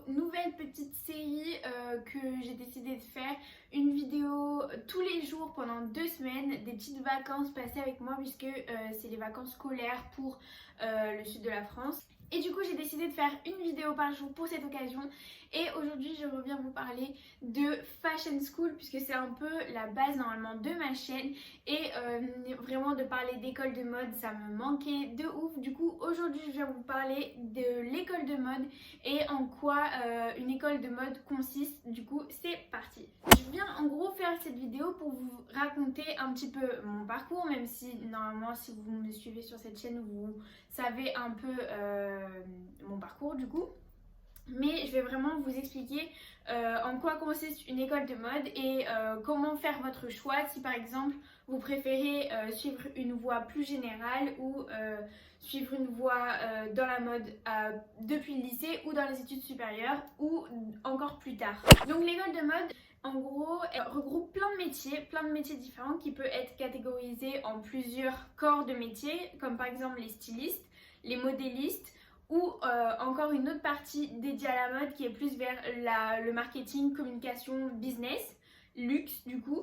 nouvelle petite série que j'ai décidé de faire. Une vidéo tous les jours pendant 2 semaines, des petites vacances passées avec moi puisque c'est les vacances scolaires pour le sud de la France. Et du coup j'ai décidé de faire une vidéo par jour pour cette occasion. Et aujourd'hui je reviens vous parler de Fashion School puisque c'est un peu la base normalement de ma chaîne. Et vraiment de parler d'école de mode ça me manquait de ouf. Du coup aujourd'hui je viens vous parler de l'école de mode et en quoi une école de mode consiste. Du coup c'est parti. Je viens en gros faire cette vidéo pour vous raconter un petit peu mon parcours, même si normalement si vous me suivez sur cette chaîne vous savez un peu mon parcours du coup. Mais je vais vraiment vous expliquer en quoi consiste une école de mode et comment faire votre choix si par exemple vous préférez suivre une voie plus générale ou suivre une voie dans la mode depuis le lycée ou dans les études supérieures ou encore plus tard. Donc l'école de mode en gros elle regroupe plein de métiers différents qui peuvent être catégorisés en plusieurs corps de métiers comme par exemple les stylistes, les modélistes, ou encore une autre partie dédiée à la mode qui est plus vers le marketing, communication, business, luxe du coup.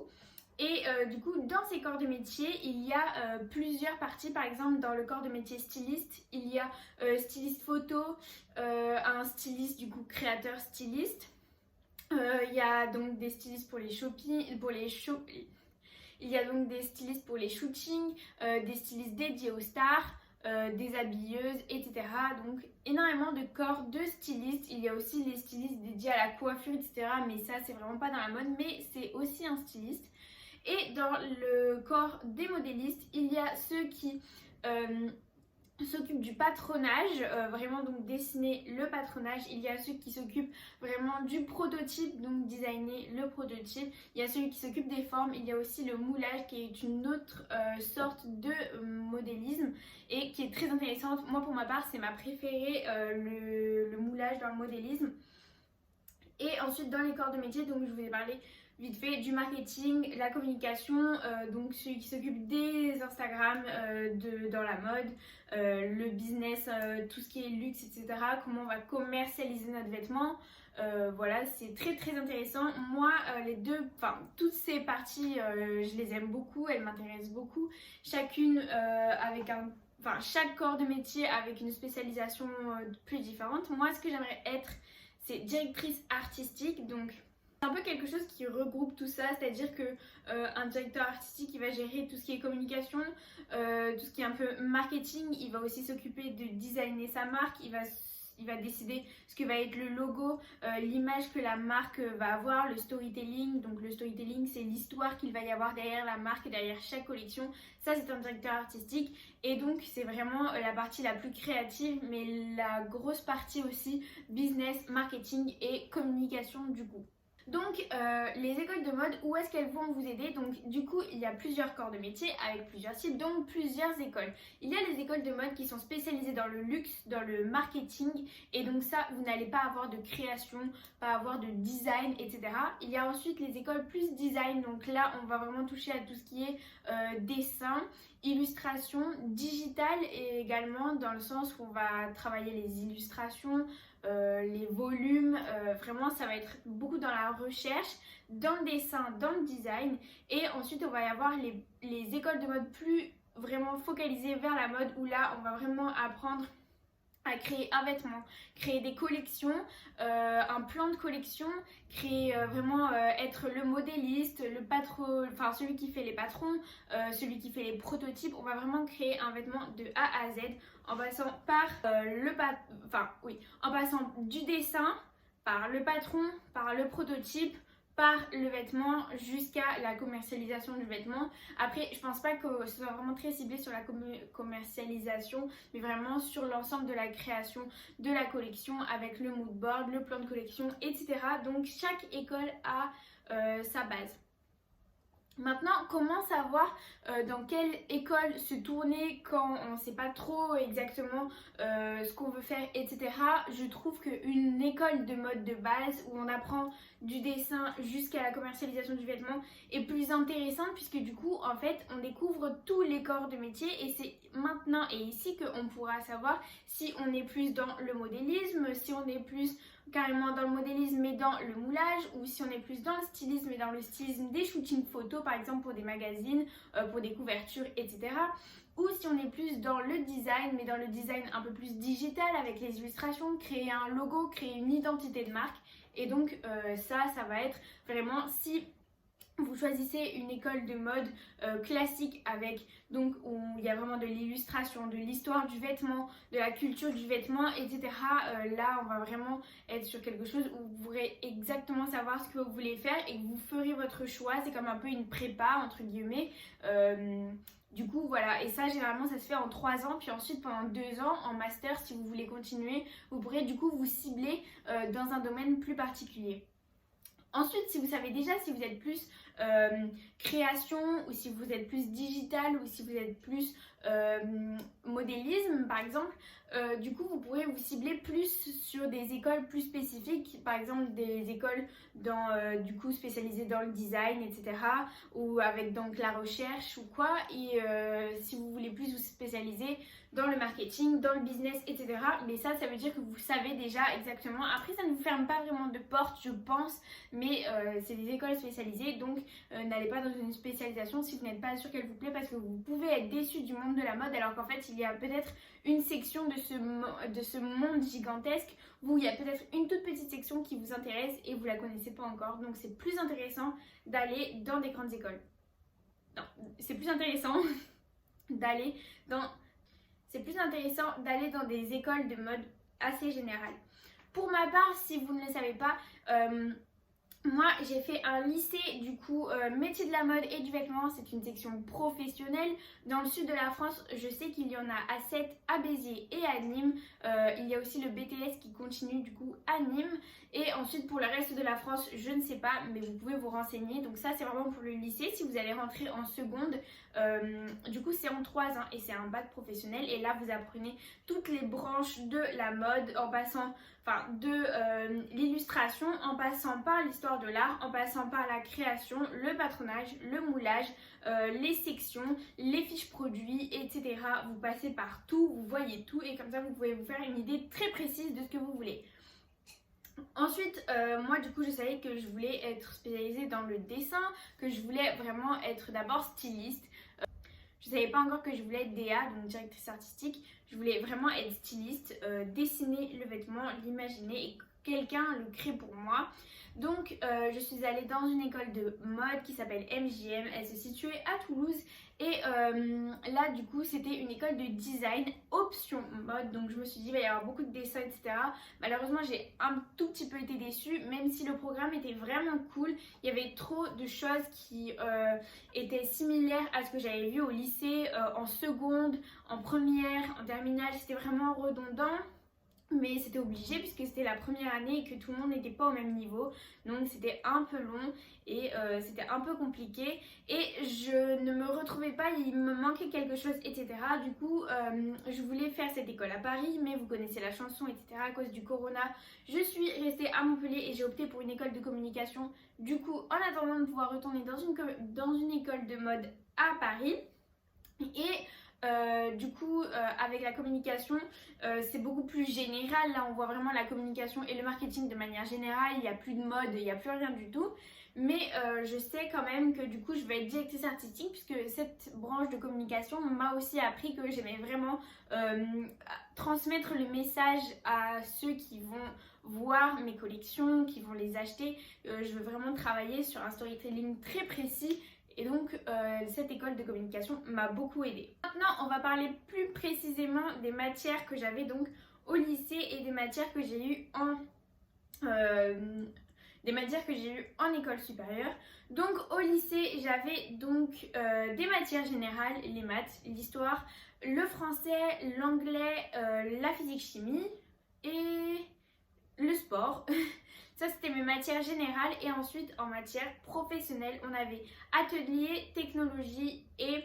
Et du coup dans ces corps de métier il y a plusieurs parties. Par exemple dans le corps de métier styliste il y a styliste photo, un styliste du coup créateur styliste. Il y a donc des stylistes pour les il y a donc des stylistes pour les shootings, des stylistes dédiés aux stars, des habilleuses, etc. Donc énormément de corps de stylistes. Il y a aussi les stylistes dédiés à la coiffure, etc. Mais ça c'est vraiment pas dans la mode, mais c'est aussi un styliste. Et dans le corps des modélistes, il y a ceux qui s'occupent du patronage, vraiment donc dessiner le patronage. Il y a ceux qui s'occupent vraiment du prototype, donc designer le prototype. Il y a ceux qui s'occupent des formes. Il y a aussi le moulage qui est une autre sorte de modélisme et qui est très intéressante. Moi pour ma part c'est ma préférée, le moulage dans le modélisme. Et ensuite dans les corps de métier, donc je vous ai parlé vite fait du marketing, la communication, donc celui qui s'occupe des Instagram dans la mode, le business, tout ce qui est luxe, etc. Comment on va commercialiser notre vêtement. Voilà, c'est très intéressant. Moi, toutes ces parties, je les aime beaucoup, elles m'intéressent beaucoup. Chacune chaque corps de métier avec une spécialisation plus différente. Moi, ce que j'aimerais être, c'est directrice artistique. Donc c'est un peu quelque chose qui regroupe tout ça, c'est-à-dire que un directeur artistique il va gérer tout ce qui est communication, tout ce qui est un peu marketing, il va aussi s'occuper de designer sa marque, il va décider ce que va être le logo, l'image que la marque va avoir, le storytelling. Donc le storytelling c'est l'histoire qu'il va y avoir derrière la marque, derrière chaque collection. Ça c'est un directeur artistique et donc c'est vraiment la partie la plus créative, mais la grosse partie aussi business, marketing et communication du coup. Donc les écoles de mode, où est-ce qu'elles vont vous aider? Donc du coup il y a plusieurs corps de métier avec plusieurs types, donc plusieurs écoles. Il y a les écoles de mode qui sont spécialisées dans le luxe, dans le marketing, et donc ça vous n'allez pas avoir de création, pas avoir de design, etc. Il y a ensuite les écoles plus design, donc là on va vraiment toucher à tout ce qui est dessin, illustration, digital, et également dans le sens où on va travailler les illustrations, les volumes, vraiment ça va être beaucoup dans la recherche, dans le dessin, dans le design. Et ensuite on va y avoir les écoles de mode plus vraiment focalisées vers la mode, où là on va vraiment apprendre à créer un vêtement, créer des collections, un plan de collection, créer être le modéliste, le patron, enfin celui qui fait les patrons, celui qui fait les prototypes. On va vraiment créer un vêtement de A à Z en passant par en passant du dessin, par le patron, par le prototype, par le vêtement jusqu'à la commercialisation du vêtement. Après je pense pas que ce soit vraiment très ciblé sur la commercialisation, mais vraiment sur l'ensemble de la création de la collection avec le mood board, le plan de collection, etc. Donc chaque école a sa base. Maintenant, comment savoir dans quelle école se tourner quand on ne sait pas trop exactement ce qu'on veut faire, etc. Je trouve qu'une école de mode de base où on apprend du dessin jusqu'à la commercialisation du vêtement est plus intéressante, puisque du coup, en fait, on découvre tous les corps de métier et c'est maintenant et ici qu'on pourra savoir si on est plus dans le modélisme, si on est plus carrément dans le modélisme mais dans le moulage, ou si on est plus dans le stylisme et dans le stylisme des shootings photos par exemple pour des magazines, pour des couvertures, etc. Ou si on est plus dans le design, mais dans le design un peu plus digital avec les illustrations, créer un logo, créer une identité de marque. Et donc ça va être vraiment, si vous choisissez une école de mode classique avec donc où il y a vraiment de l'illustration, de l'histoire du vêtement, de la culture du vêtement, etc. Là on va vraiment être sur quelque chose où vous pourrez exactement savoir ce que vous voulez faire et que vous ferez votre choix. C'est comme un peu une prépa entre guillemets. Du coup voilà, et ça généralement ça se fait en 3 ans, puis ensuite pendant 2 ans en master, si vous voulez continuer, vous pourrez du coup vous cibler dans un domaine plus particulier. Ensuite, si vous savez déjà si vous êtes plus création, ou si vous êtes plus digital, ou si vous êtes plus modélisme par exemple, du coup vous pourrez vous cibler plus sur des écoles plus spécifiques, par exemple des écoles du coup spécialisées dans le design, etc. ou avec donc la recherche ou quoi, et si vous voulez plus vous spécialiser dans le marketing, dans le business, etc. Mais ça veut dire que vous savez déjà exactement. Après, ça ne vous ferme pas vraiment de porte, je pense, mais c'est des écoles spécialisées, donc n'allez pas dans une spécialisation si vous n'êtes pas sûr qu'elle vous plaît, parce que vous pouvez être déçu du monde de la mode, alors qu'en fait, il y a peut-être une section de ce monde gigantesque où il y a peut-être une toute petite section qui vous intéresse et vous la connaissez pas encore. Donc, c'est plus intéressant d'aller dans des grandes écoles. Non, c'est plus intéressant d'aller dans... C'est plus intéressant d'aller dans des écoles de mode assez générales. Pour ma part, si vous ne le savez pas, moi j'ai fait un lycée du coup métier de la mode et du vêtement, c'est une section professionnelle. Dans le sud de la France, je sais qu'il y en a à Sète, à Béziers et à Nîmes. Il y a aussi le BTS qui continue du coup à Nîmes. Et ensuite pour le reste de la France, je ne sais pas, mais vous pouvez vous renseigner. Donc ça c'est vraiment pour le lycée. Si vous allez rentrer en seconde, du coup c'est en 3 ans et c'est un bac professionnel. Et là vous apprenez toutes les branches de la mode en passant de l'illustration, en passant par l'histoire de l'art, en passant par la création, le patronage, le moulage, les sections, les fiches produits, etc. Vous passez par tout, vous voyez tout et comme ça vous pouvez vous faire une idée très précise de ce que vous voulez. Ensuite, moi du coup je savais que je voulais être spécialisée dans le dessin, que je voulais vraiment être d'abord styliste. Je ne savais pas encore que je voulais être DA, donc directrice artistique. Je voulais vraiment être styliste, dessiner le vêtement, l'imaginer et que quelqu'un le crée pour moi. Donc je suis allée dans une école de mode qui s'appelle MJM, elle se situait à Toulouse. Et là du coup c'était une école de design option mode, donc je me suis dit il va y avoir beaucoup de dessins, etc. Malheureusement j'ai un tout petit peu été déçue, même si le programme était vraiment cool. Il y avait trop de choses qui étaient similaires à ce que j'avais vu au lycée, en seconde, en première, en terminale, c'était vraiment redondant. Mais c'était obligé puisque c'était la première année et que tout le monde n'était pas au même niveau. Donc c'était un peu long et c'était un peu compliqué. Et je ne me retrouvais pas, il me manquait quelque chose, etc. Du coup, je voulais faire cette école à Paris, mais vous connaissez la chanson, etc. À cause du corona, je suis restée à Montpellier et j'ai opté pour une école de communication. Du coup, en attendant de pouvoir retourner dans une école de mode à Paris. Et du coup avec la communication c'est beaucoup plus général. Là on voit vraiment la communication et le marketing de manière générale. Il n'y a plus de mode, il n'y a plus rien du tout. Mais je sais quand même que du coup je vais être directrice artistique, puisque cette branche de communication m'a aussi appris que j'aimais vraiment transmettre le message à ceux qui vont voir mes collections, qui vont les acheter. Je veux vraiment travailler sur un storytelling très précis. Et donc cette école de communication m'a beaucoup aidée. Maintenant on va parler plus précisément des matières que j'avais donc au lycée et des matières que j'ai eues en école supérieure. Donc au lycée j'avais donc des matières générales, les maths, l'histoire, le français, l'anglais, la physique-chimie et le sport. Ça c'était mes matières générales. Et ensuite en matière professionnelle on avait atelier, technologie et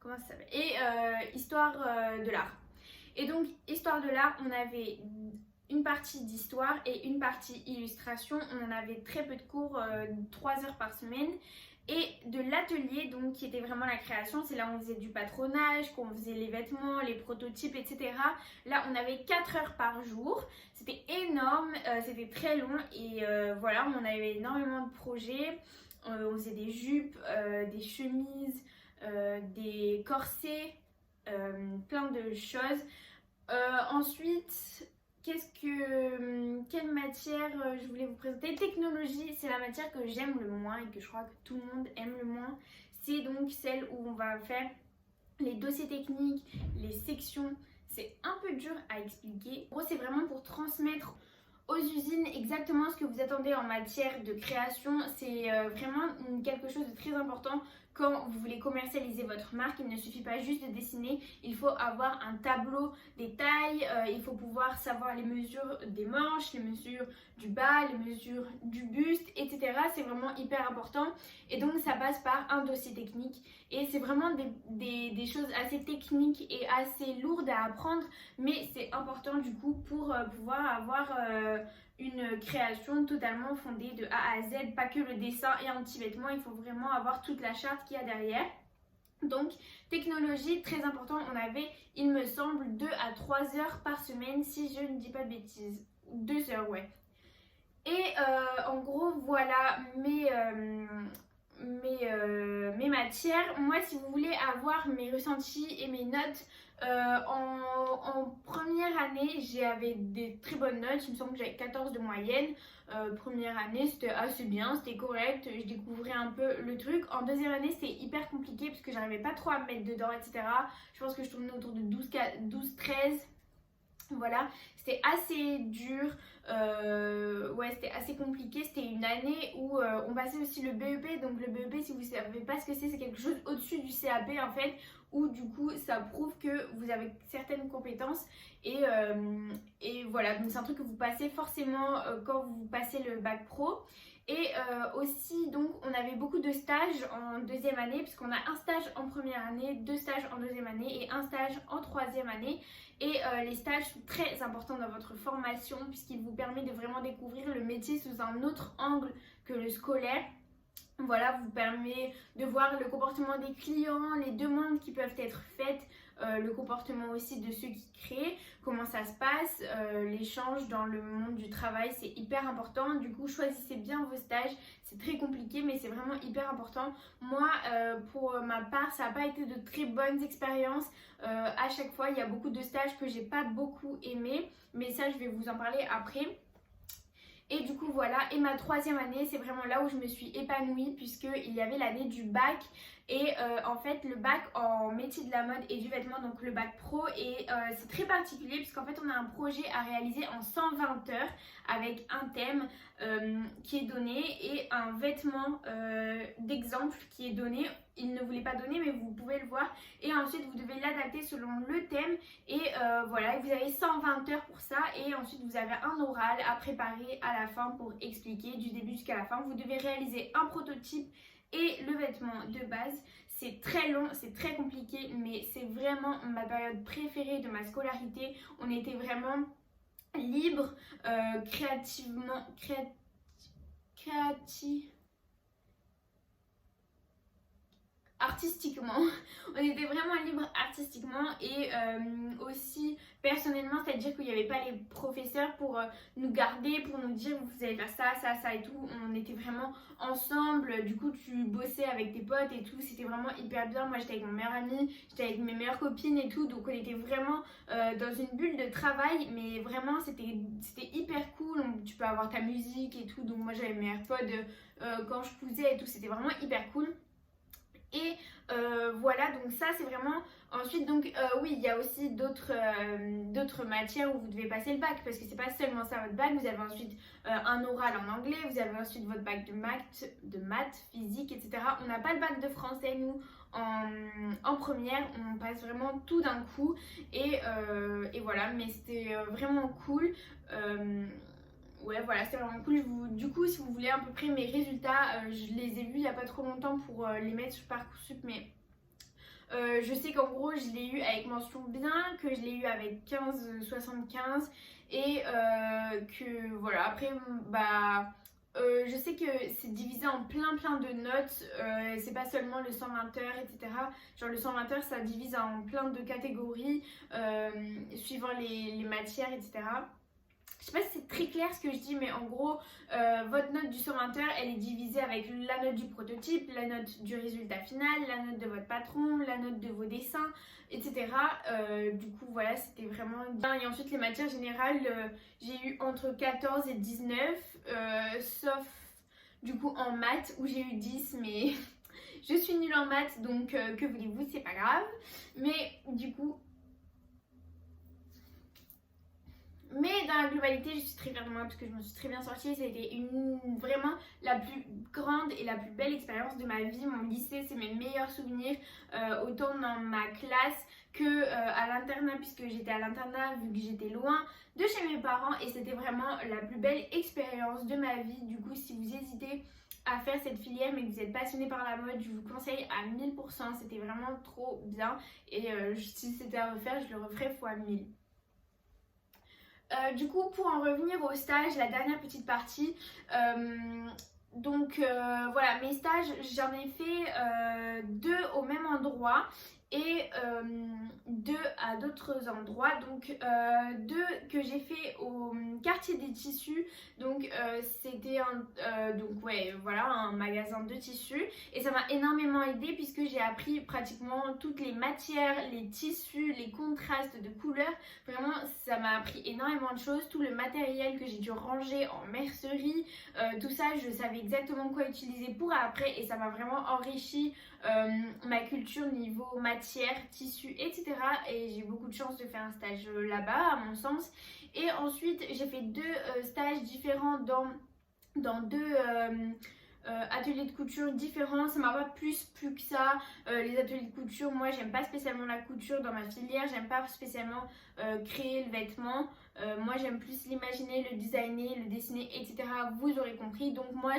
comment ça s'appelle, et histoire de l'art. Et donc histoire de l'art on avait une partie d'histoire et une partie illustration. On en avait très peu de cours, 3 heures par semaine. Et de l'atelier, donc qui était vraiment la création, c'est là où on faisait du patronage, qu'on faisait les vêtements, les prototypes, etc. Là, on avait 4 heures par jour. C'était énorme, c'était très long et voilà, on avait énormément de projets. On faisait des jupes, des chemises, des corsets, plein de choses. Ensuite, quelle matière je voulais vous présenter? Technologie, c'est la matière que j'aime le moins et que je crois que tout le monde aime le moins. C'est donc celle où on va faire les dossiers techniques, les sections. C'est un peu dur à expliquer. En gros, c'est vraiment pour transmettre aux usines exactement ce que vous attendez en matière de création. C'est vraiment quelque chose de très important quand vous voulez commercialiser votre marque. Il ne suffit pas juste de dessiner, il faut avoir un tableau des tailles, il faut pouvoir savoir les mesures des manches, les mesures du bas, les mesures du buste, etc. C'est vraiment hyper important et donc ça passe par un dossier technique et c'est vraiment des choses assez techniques et assez lourdes à apprendre, mais c'est important du coup pour pouvoir avoir une création totalement fondée de A à Z, pas que le dessin et un petit vêtement, il faut vraiment avoir toute la charte qu'il y a derrière. Donc, technologie, très important, on avait, il me semble, 2 à 3 heures par semaine, si je ne dis pas de bêtises. 2 heures, ouais. Et en gros, voilà mes matières. Moi, si vous voulez avoir mes ressentis et mes notes, en première année, j'avais des très bonnes notes. Il me semble que j'avais 14 de moyenne. Première année, c'était assez bien, c'était correct. Je découvrais un peu le truc. En deuxième année, c'était hyper compliqué parce que j'arrivais pas trop à me mettre dedans, etc. Je pense que je tournais autour de 12-13. Voilà, c'était assez dur, ouais, c'était assez compliqué. C'était une année où on passait aussi le BEP. Donc le BEP, si vous ne savez pas ce que c'est quelque chose au-dessus du CAP en fait, où du coup ça prouve que vous avez certaines compétences et voilà, donc c'est un truc que vous passez forcément quand vous passez le bac pro. Et aussi donc on avait beaucoup de stages en deuxième année puisqu'on a un stage en première année, 2 stages en deuxième année et un stage en troisième année. Et les stages sont très importants dans votre formation puisqu'il vous permet de vraiment découvrir le métier sous un autre angle que le scolaire. Voilà, vous permet de voir le comportement des clients, les demandes qui peuvent être faites, le comportement aussi de ceux qui créent, comment ça se passe, l'échange dans le monde du travail, c'est hyper important. Du coup, choisissez bien vos stages, c'est très compliqué mais c'est vraiment hyper important. Moi, pour ma part, ça n'a pas été de très bonnes expériences. À chaque fois, il y a beaucoup de stages que j'ai pas beaucoup aimé, mais ça, je vais vous en parler après. Et du coup voilà, et ma troisième année, c'est vraiment là où je me suis épanouie puisqu'il y avait l'année du bac. Et en fait le bac en métier de la mode et du vêtement, donc le bac pro, et c'est très particulier puisqu'en fait on a un projet à réaliser en 120 heures avec un thème qui est donné et un vêtement d'exemple qui est donné. Il ne voulait pas donner mais vous pouvez le voir et ensuite vous devez l'adapter selon le thème et voilà, vous avez 120 heures pour ça et ensuite vous avez un oral à préparer à la fin pour expliquer du début jusqu'à la fin. Vous devez réaliser un prototype et le vêtement de base. C'est très long, c'est très compliqué, mais c'est vraiment ma période préférée de ma scolarité. On était vraiment libre, artistiquement. On était vraiment libre artistiquement et aussi personnellement, c'est-à-dire qu'il n'y avait pas les professeurs pour nous garder, pour nous dire vous allez faire ça, ça, ça et tout. On était vraiment ensemble, du coup tu bossais avec tes potes et tout, c'était vraiment hyper bien. Moi j'étais avec mon meilleur ami, j'étais avec mes meilleures copines et tout, donc on était vraiment dans une bulle de travail, mais vraiment c'était hyper cool. Tu peux avoir ta musique et tout, donc moi j'avais mes AirPods quand je cousais et tout, c'était vraiment hyper cool. Et voilà, donc ça c'est vraiment. Ensuite donc oui, il y a aussi d'autres matières où vous devez passer le bac, parce que c'est pas seulement ça votre bac. Vous avez ensuite un oral en anglais, vous avez ensuite votre bac de maths, physique, etc. On n'a pas le bac de français nous en première, on passe vraiment tout d'un coup et voilà, mais c'était vraiment cool. Ouais, voilà, c'est vraiment cool. Du coup, si vous voulez à peu près mes résultats, je les ai vus il n'y a pas trop longtemps pour les mettre sur Parcoursup, mais je sais qu'en gros, je l'ai eu avec mention bien, que je l'ai eu avec 15,75 et que voilà, après, bah, je sais que c'est divisé en plein de notes, c'est pas seulement le 120 heures, etc. Genre le 120 heures, ça divise en plein de catégories, suivant les matières, etc. Je sais pas si c'est très clair ce que je dis, mais en gros, votre note du 120 heures, elle est divisée avec la note du prototype, la note du résultat final, la note de votre patron, la note de vos dessins, etc. Du coup, voilà, c'était vraiment bien. Et ensuite, les matières générales, j'ai eu entre 14 et 19, sauf du coup en maths où j'ai eu 10, mais je suis nulle en maths, donc que voulez-vous, c'est pas grave. Mais du coup, mais dans la globalité, je suis très fière de moi parce que je me suis très bien sortie. C'était vraiment la plus grande et la plus belle expérience de ma vie. Mon lycée, c'est mes meilleurs souvenirs, autant dans ma classe que à l'internat, puisque j'étais à l'internat vu que j'étais loin de chez mes parents. Et c'était vraiment la plus belle expérience de ma vie. Du coup, si vous hésitez à faire cette filière mais que vous êtes passionné par la mode, je vous conseille à 1000%. C'était vraiment trop bien. Et si c'était à refaire, je le referais fois 1000. Du coup, pour en revenir au stage, la dernière petite partie, voilà, mes stages, j'en ai fait 2 au même endroit et 2 à d'autres endroits. Donc 2 que j'ai fait au quartier des tissus, donc c'était un magasin de tissus, et ça m'a énormément aidé puisque j'ai appris pratiquement toutes les matières, les tissus, les contrastes de couleurs. Vraiment, ça m'a appris énormément de choses, tout le matériel que j'ai dû ranger en mercerie, tout ça, je savais exactement quoi utiliser pour après, et ça m'a vraiment enrichi ma culture niveau matière, tissu, etc. Et j'ai eu beaucoup de chance de faire un stage là-bas, à mon sens. Et ensuite, j'ai fait 2 stages différents dans 2 ateliers de couture différents. Ça m'a pas plus plu que ça. Les ateliers de couture, moi j'aime pas spécialement la couture dans ma filière, j'aime pas spécialement créer le vêtement. Moi j'aime plus l'imaginer, le designer, le dessiner, etc. Vous aurez compris. Donc moi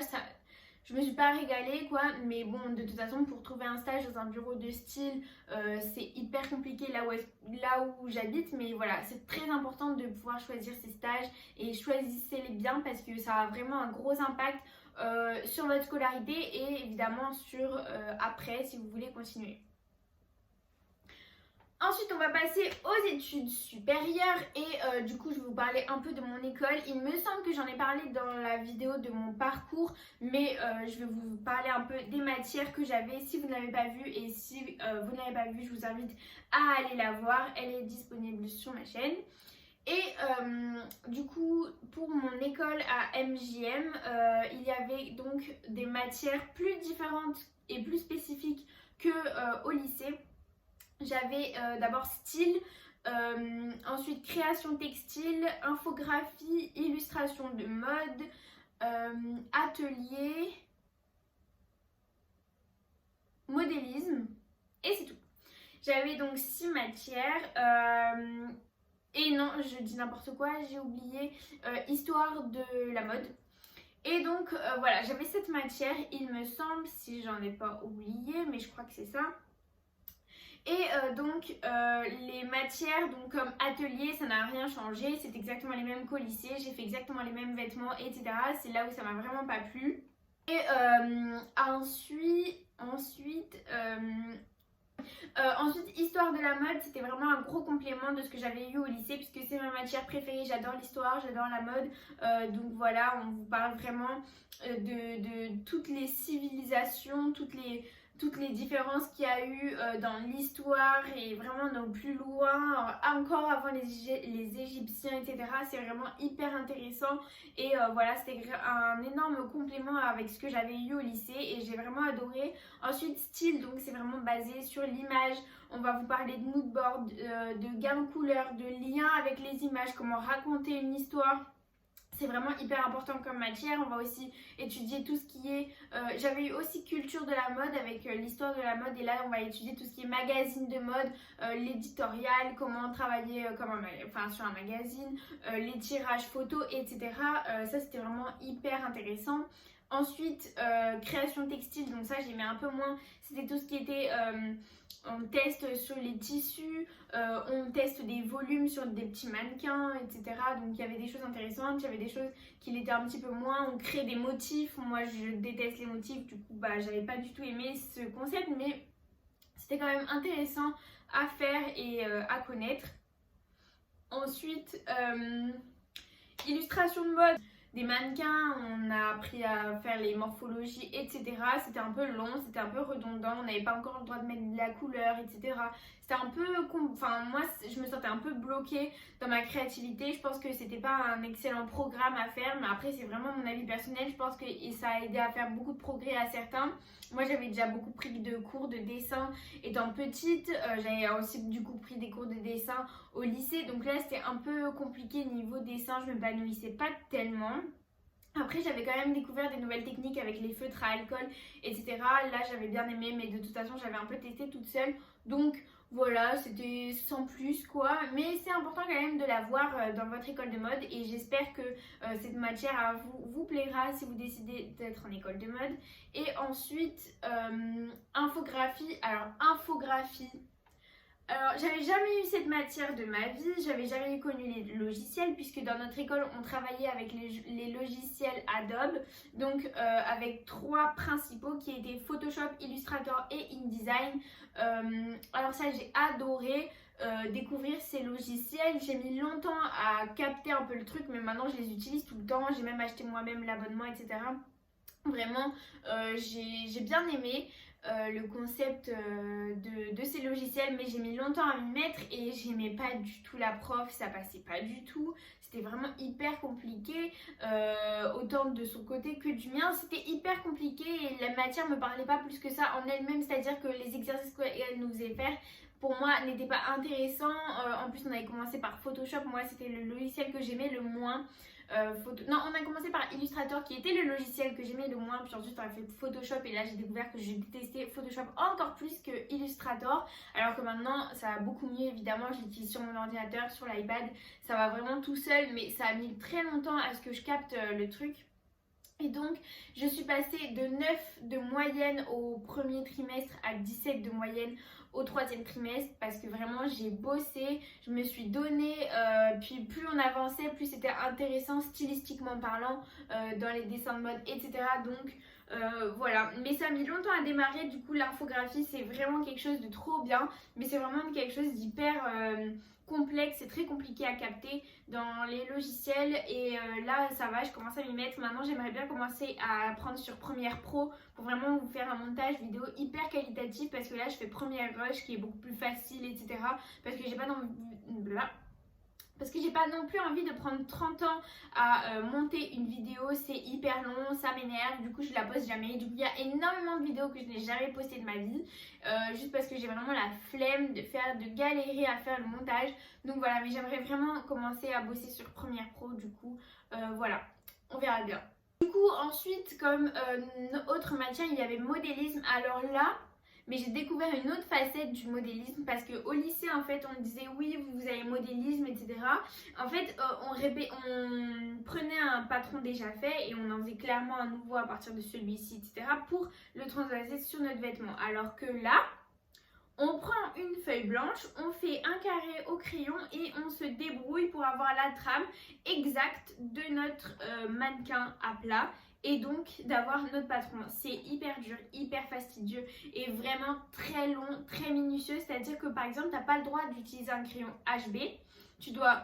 je me suis pas régalée quoi, mais bon, de toute façon, pour trouver un stage dans un bureau de style, c'est hyper compliqué là où j'habite, mais voilà, c'est très important de pouvoir choisir ses stages, et choisissez-les bien parce que ça a vraiment un gros impact sur votre scolarité et évidemment sur après si vous voulez continuer. Ensuite, on va passer aux études supérieures et du coup, je vais vous parler un peu de mon école. Il me semble que j'en ai parlé dans la vidéo de mon parcours, mais je vais vous parler un peu des matières que j'avais si vous ne l'avez pas vue. Et si vous ne l'avez pas vue, je vous invite à aller la voir. Elle est disponible sur ma chaîne. Et du coup, pour mon école à MJM, il y avait donc des matières plus différentes et plus spécifiques qu'au lycée. J'avais d'abord style, ensuite création textile, infographie, illustration de mode, atelier, modélisme, et c'est tout. J'avais donc 6 matières. Et non, je dis n'importe quoi, j'ai oublié histoire de la mode. Et donc voilà, j'avais cette matière, il me semble, si j'en ai pas oublié, mais je crois que c'est ça. Et les matières, donc comme atelier, ça n'a rien changé, c'est exactement les mêmes qu'au lycée, j'ai fait exactement les mêmes vêtements, etc. C'est là où ça m'a vraiment pas plu. Et ensuite, histoire de la mode, c'était vraiment un gros complément de ce que j'avais eu au lycée puisque c'est ma matière préférée. J'adore l'histoire, j'adore la mode. Donc voilà, on vous parle vraiment de toutes les civilisations, toutes les différences qu'il y a eu dans l'histoire et vraiment dans le plus loin, encore avant les Égyptiens, etc. C'est vraiment hyper intéressant et voilà, c'était un énorme complément avec ce que j'avais eu au lycée et j'ai vraiment adoré. Ensuite, style, donc c'est vraiment basé sur l'image. On va vous parler de moodboard, de gamme couleur, de lien avec les images, comment raconter une histoire. C'est vraiment hyper important comme matière. On va aussi étudier tout ce qui est... j'avais eu aussi culture de la mode avec l'histoire de la mode. Et là, on va étudier tout ce qui est magazine de mode, l'éditorial, comment travailler sur un magazine, les tirages photos, etc. Ça, c'était vraiment hyper intéressant. Ensuite, création textile, donc ça j'aimais un peu moins. C'était tout ce qui était, on teste sur les tissus, on teste des volumes sur des petits mannequins, etc. Donc il y avait des choses intéressantes, il y avait des choses qui l'étaient un petit peu moins. On crée des motifs, moi je déteste les motifs, du coup bah j'avais pas du tout aimé ce concept, mais c'était quand même intéressant à faire et à connaître. Ensuite, illustration de mode. Des mannequins, on a appris à faire les morphologies, etc. C'était un peu long, c'était un peu redondant, on n'avait pas encore le droit de mettre de la couleur, etc. C'était un peu... Enfin, moi, je me sentais un peu bloquée dans ma créativité. Je pense que c'était pas un excellent programme à faire, mais après, c'est vraiment mon avis personnel. Je pense que ça a aidé à faire beaucoup de progrès à certains. Moi, j'avais déjà beaucoup pris de cours de dessin étant petite. J'avais aussi, du coup, pris des cours de dessin au lycée. Donc là, c'était un peu compliqué niveau dessin. Je m'épanouissais pas tellement. Après, j'avais quand même découvert des nouvelles techniques avec les feutres à alcool, etc. Là, j'avais bien aimé, mais de toute façon, j'avais un peu testé toute seule. Donc, voilà, c'était sans plus, quoi. Mais c'est important quand même de l'avoir dans votre école de mode. Et j'espère que cette matière vous plaira si vous décidez d'être en école de mode. Et ensuite, infographie. Alors, infographie... Alors, j'avais jamais eu cette matière de ma vie, j'avais jamais connu les logiciels puisque dans notre école on travaillait avec les logiciels Adobe, donc avec 3 principaux qui étaient Photoshop, Illustrator et InDesign. Alors ça j'ai adoré découvrir ces logiciels, j'ai mis longtemps à capter un peu le truc mais maintenant je les utilise tout le temps, j'ai même acheté moi-même l'abonnement, etc. Vraiment, j'ai bien aimé le concept de ces logiciels, mais j'ai mis longtemps à m'y mettre et j'aimais pas du tout la prof, ça passait pas du tout. C'était vraiment hyper compliqué, autant de son côté que du mien. C'était hyper compliqué et la matière me parlait pas plus que ça en elle-même, c'est-à-dire que les exercices qu'elle nous faisait faire, pour moi, n'étaient pas intéressants. En plus, on avait commencé par Photoshop, moi c'était le logiciel que j'aimais le moins. Non, on a commencé par Illustrator qui était le logiciel que j'aimais le moins, puis ensuite on a fait Photoshop et là j'ai découvert que je détestais Photoshop encore plus que Illustrator, alors que maintenant ça va beaucoup mieux évidemment, je l'utilise sur mon ordinateur, sur l'iPad, ça va vraiment tout seul, mais ça a mis très longtemps à ce que je capte le truc. Et donc, je suis passée de 9 de moyenne au premier trimestre à 17 de moyenne au troisième trimestre parce que vraiment j'ai bossé, je me suis donnée, puis plus on avançait, plus c'était intéressant stylistiquement parlant dans les dessins de mode, etc. Donc voilà, mais ça a mis longtemps à démarrer, du coup l'infographie c'est vraiment quelque chose de trop bien, mais c'est vraiment quelque chose d'hyper... complexe, c'est très compliqué à capter dans les logiciels et là ça va, je commence à m'y mettre. Maintenant j'aimerais bien commencer à apprendre sur Premiere Pro pour vraiment vous faire un montage vidéo hyper qualitatif parce que là je fais Premiere Rush qui est beaucoup plus facile, etc. parce que j'ai pas non plus envie de prendre 30 ans à monter une vidéo, c'est hyper long, ça m'énerve, du coup je la poste jamais. Du coup il y a énormément de vidéos que je n'ai jamais postées de ma vie, juste parce que j'ai vraiment la flemme de galérer à faire le montage. Donc voilà, mais j'aimerais vraiment commencer à bosser sur Premiere Pro, du coup voilà, on verra bien. Du coup ensuite comme autre matière il y avait modélisme, alors là... Mais j'ai découvert une autre facette du modélisme parce qu'au lycée, en fait, on disait oui, vous avez modélisme, etc. En fait, on prenait un patron déjà fait et on en faisait clairement un nouveau à partir de celui-ci, etc. pour le transvaser sur notre vêtement. Alors que là, on prend une feuille blanche, on fait un carré au crayon et on se débrouille pour avoir la trame exacte de notre mannequin à plat. Et donc d'avoir notre patron. C'est hyper dur, hyper fastidieux et vraiment très long, très minutieux. C'est-à-dire que par exemple, tu n'as pas le droit d'utiliser un crayon HB. Tu dois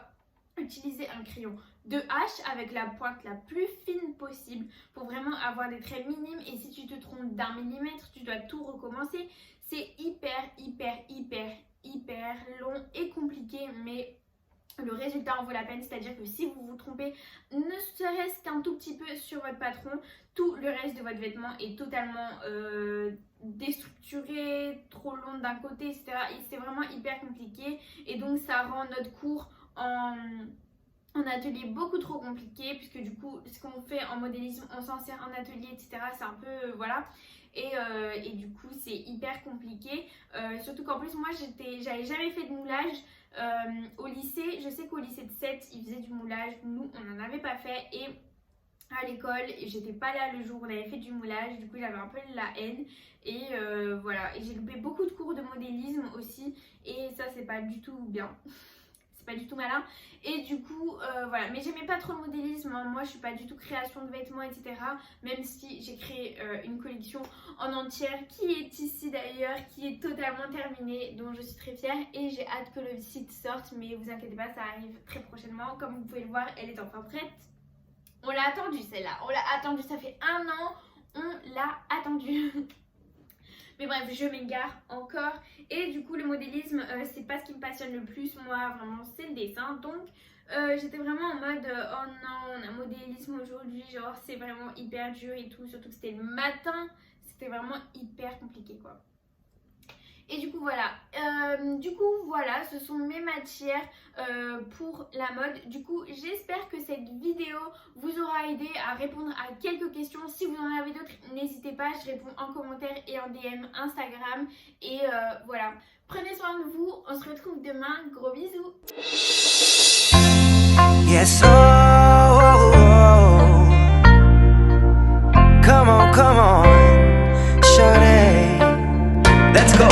utiliser un crayon de H avec la pointe la plus fine possible pour vraiment avoir des traits minimes. Et si tu te trompes d'un millimètre, tu dois tout recommencer. C'est hyper long et compliqué, mais... le résultat en vaut la peine, c'est-à-dire que si vous vous trompez ne serait-ce qu'un tout petit peu sur votre patron, tout le reste de votre vêtement est totalement déstructuré, trop long d'un côté, etc. Et c'est vraiment hyper compliqué et donc ça rend notre cours en atelier beaucoup trop compliqué puisque du coup ce qu'on fait en modélisme on s'en sert en atelier, etc. C'est un peu voilà. Et du coup c'est hyper compliqué, surtout qu'en plus moi j'avais jamais fait de moulage. Au lycée, je sais qu'au lycée de 7 ils faisaient du moulage, nous on n'en avait pas fait et à l'école et j'étais pas là le jour où on avait fait du moulage, du coup j'avais un peu la haine et voilà, et j'ai loupé beaucoup de cours de modélisme aussi et ça c'est pas du tout bien. C'est pas du tout malin et du coup voilà, mais j'aimais pas trop le modélisme, hein. Moi je suis pas du tout création de vêtements etc, même si j'ai créé une collection en entière qui est ici d'ailleurs, qui est totalement terminée, dont je suis très fière et j'ai hâte que le site sorte, mais vous inquiétez pas, ça arrive très prochainement. Comme vous pouvez le voir, elle est enfin prête. On l'a attendue celle-là, on l'a attendue, ça fait 1 an, on l'a attendue. Mais bref, je m'égare encore. Et du coup, le modélisme, c'est pas ce qui me passionne le plus. Moi, vraiment, c'est le dessin. Donc, j'étais vraiment en mode oh non, on a modélisme aujourd'hui. Genre, c'est vraiment hyper dur et tout. Surtout que c'était le matin. C'était vraiment hyper compliqué, quoi. Et du coup voilà, ce sont mes matières pour la mode. Du coup j'espère que cette vidéo vous aura aidé à répondre à quelques questions. Si vous en avez d'autres, n'hésitez pas, je réponds en commentaire et en DM Instagram. Et voilà, prenez soin de vous, on se retrouve demain, gros bisous. Yes, oh, oh, oh. Come on, come on, shawty, let's go.